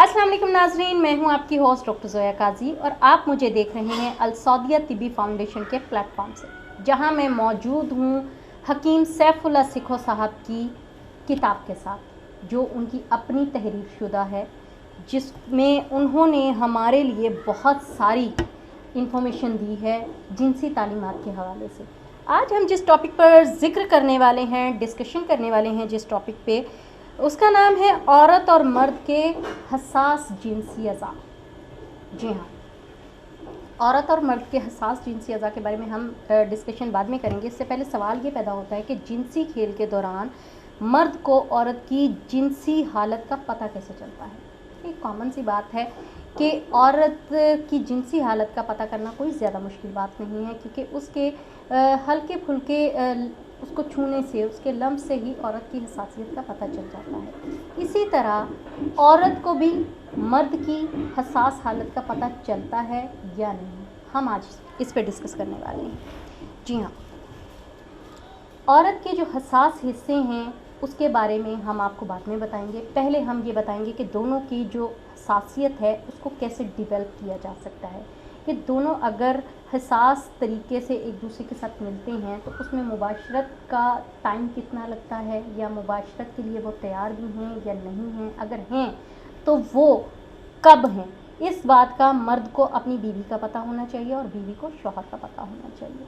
अस्सलाम वालेकुम नाजरीन, मैं हूं आपकी होस्ट डॉक्टर ज़ोया काजी और आप मुझे देख रहे हैं अल सौदिया तिब्बी फाउंडेशन के प्लेटफॉर्म से, जहां मैं मौजूद हूं हकीम सैफुल्लाह सिखो साहब की किताब के साथ, जो उनकी अपनी तहरीर शुदा है, जिसमें उन्होंने हमारे लिए बहुत सारी इंफॉर्मेशन दी है जिनसी तालीमात के हवाले से। आज हम जिस टॉपिक पर ज़िक्र करने वाले हैं, डिस्कशन करने वाले हैं जिस टॉपिक पे, उसका नाम है औरत और मर्द के हसास जिनसी अज़ा। जी हाँ, औरत और मर्द के हसास जिनसी अज़ा के बारे में हम डिस्कशन बाद में करेंगे। इससे पहले सवाल ये पैदा होता है कि जिनसी खेल के दौरान मर्द को औरत की जिनसी हालत का पता कैसे चलता है। एक कॉमन सी बात है कि औरत की जिनसी हालत का पता करना कोई ज़्यादा मुश्किल बात नहीं है, क्योंकि उसके हल्के फुल्के उसको छूने से, उसके लम्स से ही औरत की हसासियत का पता चल जाता है। इसी तरह औरत को भी मर्द की हसास हालत का पता चलता है या नहीं, हम आज इस पे डिस्कस करने वाले हैं। जी हाँ, औरत के जो हसास हिस्से हैं उसके बारे में हम आपको बाद में बताएंगे। पहले हम ये बताएंगे कि दोनों की जो हसासियत है उसको कैसे डेवलप किया जा सकता है। ये दोनों अगर हसास तरीके से एक दूसरे के साथ मिलते हैं तो उसमें मुबाशरत का टाइम कितना लगता है, या मुबाशरत के लिए वो तैयार भी हैं या नहीं हैं, अगर हैं तो वो कब हैं, इस बात का मर्द को अपनी बीवी का पता होना चाहिए और बीवी को शौहर का पता होना चाहिए,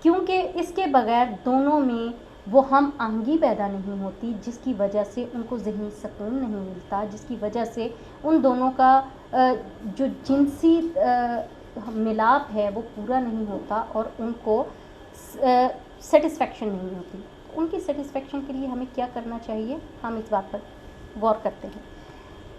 क्योंकि इसके बगैर दोनों में वो हम आहंगी पैदा नहीं होती, जिसकी वजह से उनको ज़हनी सुकून नहीं मिलता, जिसकी वजह से उन दोनों का जो जिनसी मिलाप है वो पूरा नहीं होता और उनको सेटिस्फेक्शन नहीं होती। उनकी सेटिस्फेक्शन के लिए हमें क्या करना चाहिए, हम इस बात पर गौर करते हैं।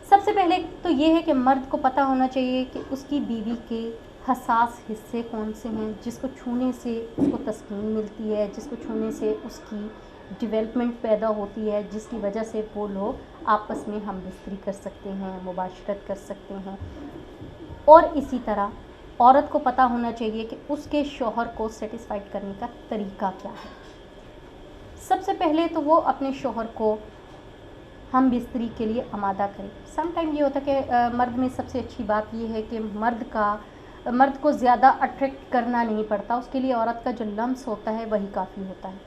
सबसे पहले तो ये है कि मर्द को पता होना चाहिए कि उसकी बीवी के हसास हिस्से कौन से हैं, जिसको छूने से उसको तस्कीन मिलती है, जिसको छूने से उसकी डेवलपमेंट पैदा होती है, जिसकी वजह से वो लोग आपस में हम बिस्तरी कर सकते हैं, मुबाशरत कर सकते हैं। और इसी तरह औरत को पता होना चाहिए कि उसके शौहर को सेटिस्फाइड करने का तरीका क्या है। सबसे पहले तो वो अपने शौहर को हम बिस्तरी के लिए आमादा करें। सम टाइम ये होता है कि मर्द में सबसे अच्छी बात ये है कि मर्द को ज़्यादा अट्रैक्ट करना नहीं पड़ता, उसके लिए औरत का जो लम्स होता है वही काफ़ी होता है।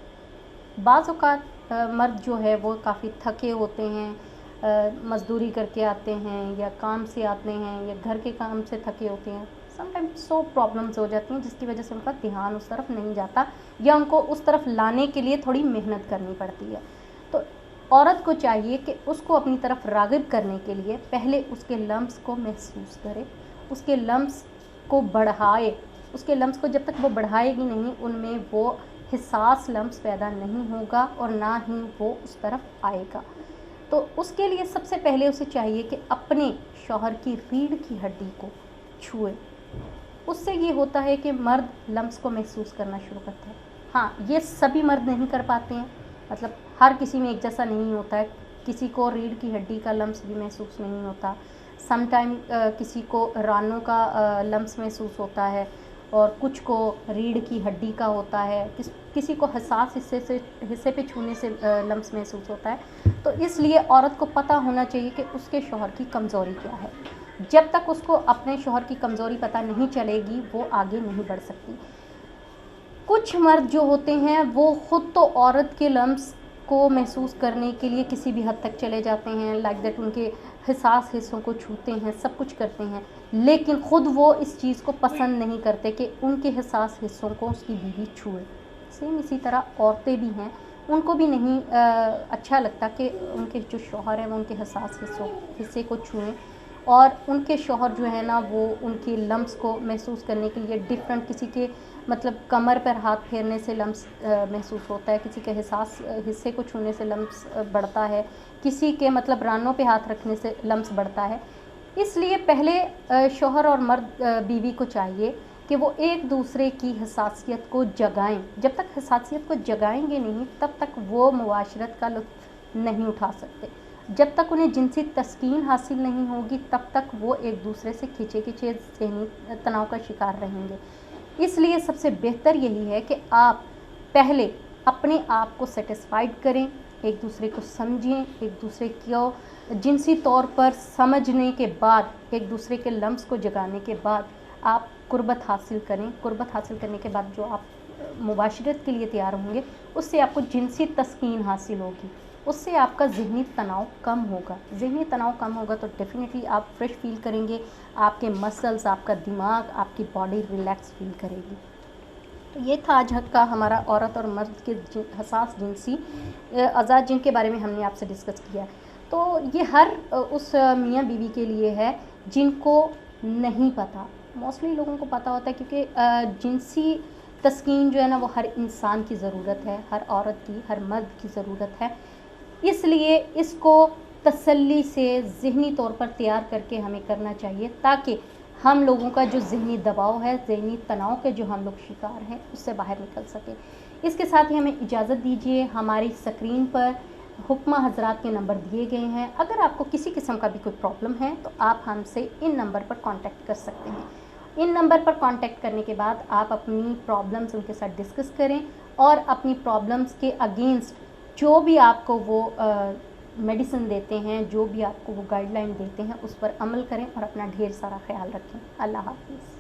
बाज़ औक़ात मर्द जो है वो काफ़ी थके होते हैं, मज़दूरी करके आते हैं या काम से आते हैं या घर के काम से थके होते हैं। समटाइम्स सो प्रॉब्लम्स हो जाती हैं जिसकी वजह से उनका ध्यान उस तरफ नहीं जाता या उनको उस तरफ लाने के लिए थोड़ी मेहनत करनी पड़ती है। तो औरत को चाहिए कि उसको अपनी तरफ राग़िब करने के लिए पहले उसके लम्स को महसूस करे, उसके लम्स को बढ़ाए। उसके लम्स को जब तक वो बढ़ाएगी नहीं, उनमें वो हिसास लम्स पैदा नहीं होगा और ना ही वो उस तरफ आएगा। तो उसके लिए सबसे पहले उसे चाहिए कि अपने शौहर की रीढ़ की हड्डी को छुए। उससे ये होता है कि मर्द लम्स को महसूस करना शुरू करता है। हाँ, ये सभी मर्द नहीं कर पाते हैं, मतलब हर किसी में एक जैसा नहीं होता है। किसी को रीढ़ की हड्डी का लम्स भी महसूस नहीं होता, सम टाइम किसी को रानों का लम्स महसूस होता है और कुछ को रीढ़ की हड्डी का होता है, किसी को हसास हिस्से पे छूने से लम्स महसूस होता है। तो इसलिए औरत को पता होना चाहिए कि उसके शौहर की कमज़ोरी क्या है। जब तक उसको अपने शौहर की कमज़ोरी पता नहीं चलेगी वो आगे नहीं बढ़ सकती। कुछ मर्द जो होते हैं वो ख़ुद तो औरत के लम्स को महसूस करने के लिए किसी भी हद तक चले जाते हैं, लाइक दैट उनके हिसास हिस्सों को छूते हैं, सब कुछ करते हैं, लेकिन ख़ुद वो इस चीज़ को पसंद नहीं करते कि उनके हिसास हिस्सों को उसकी बीवी छुए। सेम इसी तरह औरतें भी हैं, उनको भी नहीं अच्छा लगता कि उनके जो शौहर हैं वो उनके हसास हिस्से को छुएं, और उनके शौहर जो है ना वो उनके लम्स को महसूस करने के लिए डिफरेंट, किसी के मतलब कमर पर हाथ फेरने से लम्स महसूस होता है, किसी के हिसास हिस्से को छूने से लम्स बढ़ता है, किसी के मतलब रानों पे हाथ रखने से लम्स बढ़ता है। इसलिए पहले शौहर और मर्द बीवी को चाहिए कि वो एक दूसरे की हसासियत को जगाएं। जब तक हसासियत को जगाएंगे नहीं तब तक वो मुआशरत का लुत्फ़ नहीं उठा सकते। जब तक उन्हें जिनसी तस्कीन हासिल नहीं होगी तब तक वो एक दूसरे से खींचे ज़हनी तनाव का शिकार रहेंगे। इसलिए सबसे बेहतर यही है कि आप पहले अपने आप को सेटिस्फाइड करें, एक दूसरे को समझें, एक दूसरे को जिनसी तौर पर समझने के बाद, एक दूसरे के लम्स को जगाने के बाद आप कुर्बत हासिल करें। कुर्बत हासिल करने के बाद जो आप मुबाशरत के लिए तैयार होंगे, उससे आपको जिनसी तस्कीन हासिल होगी, उससे आपका ज़हनी तनाव कम होगा। ज़हनी तनाव कम होगा तो डेफ़िनेटली आप फ्रेश फील करेंगे, आपके मसल्स, आपका दिमाग, आपकी बॉडी रिलैक्स फील करेगी। तो ये था आज का हमारा औरत और मर्द के हसास जिनसी अज़ा जिनके बारे में हमने आपसे डिस्कस किया। तो ये हर उस मियाँ बीवी के लिए है जिनको नहीं पता। मोस्टली लोगों को पता होता है क्योंकि जिनसी तस्कीन जो है ना वो हर इंसान की ज़रूरत है, हर औरत की, हर मर्द की ज़रूरत है। इसलिए इसको तसल्ली से ज़हनी तौर पर तैयार करके हमें करना चाहिए ताकि हम लोगों का जो ज़हनी दबाव है, ज़हनी तनाव के जो हम लोग शिकार हैं, उससे बाहर निकल सकें। इसके साथ ही हमें इजाज़त दीजिए। हमारी स्क्रीन पर हुक्मा हज़रात के नंबर दिए गए हैं। अगर आपको किसी किस्म का भी कोई प्रॉब्लम है तो आप हमसे इन नंबर पर कांटेक्ट कर सकते हैं। इन नंबर पर कांटेक्ट करने के बाद आप अपनी प्रॉब्लम्स उनके साथ डिस्कस करें और अपनी प्रॉब्लम्स के अगेंस्ट जो भी आपको वो मेडिसिन देते हैं, जो भी आपको वो गाइडलाइन देते हैं, उस पर अमल करें और अपना ढेर सारा ख्याल रखें। अल्लाह हाफ़िज़।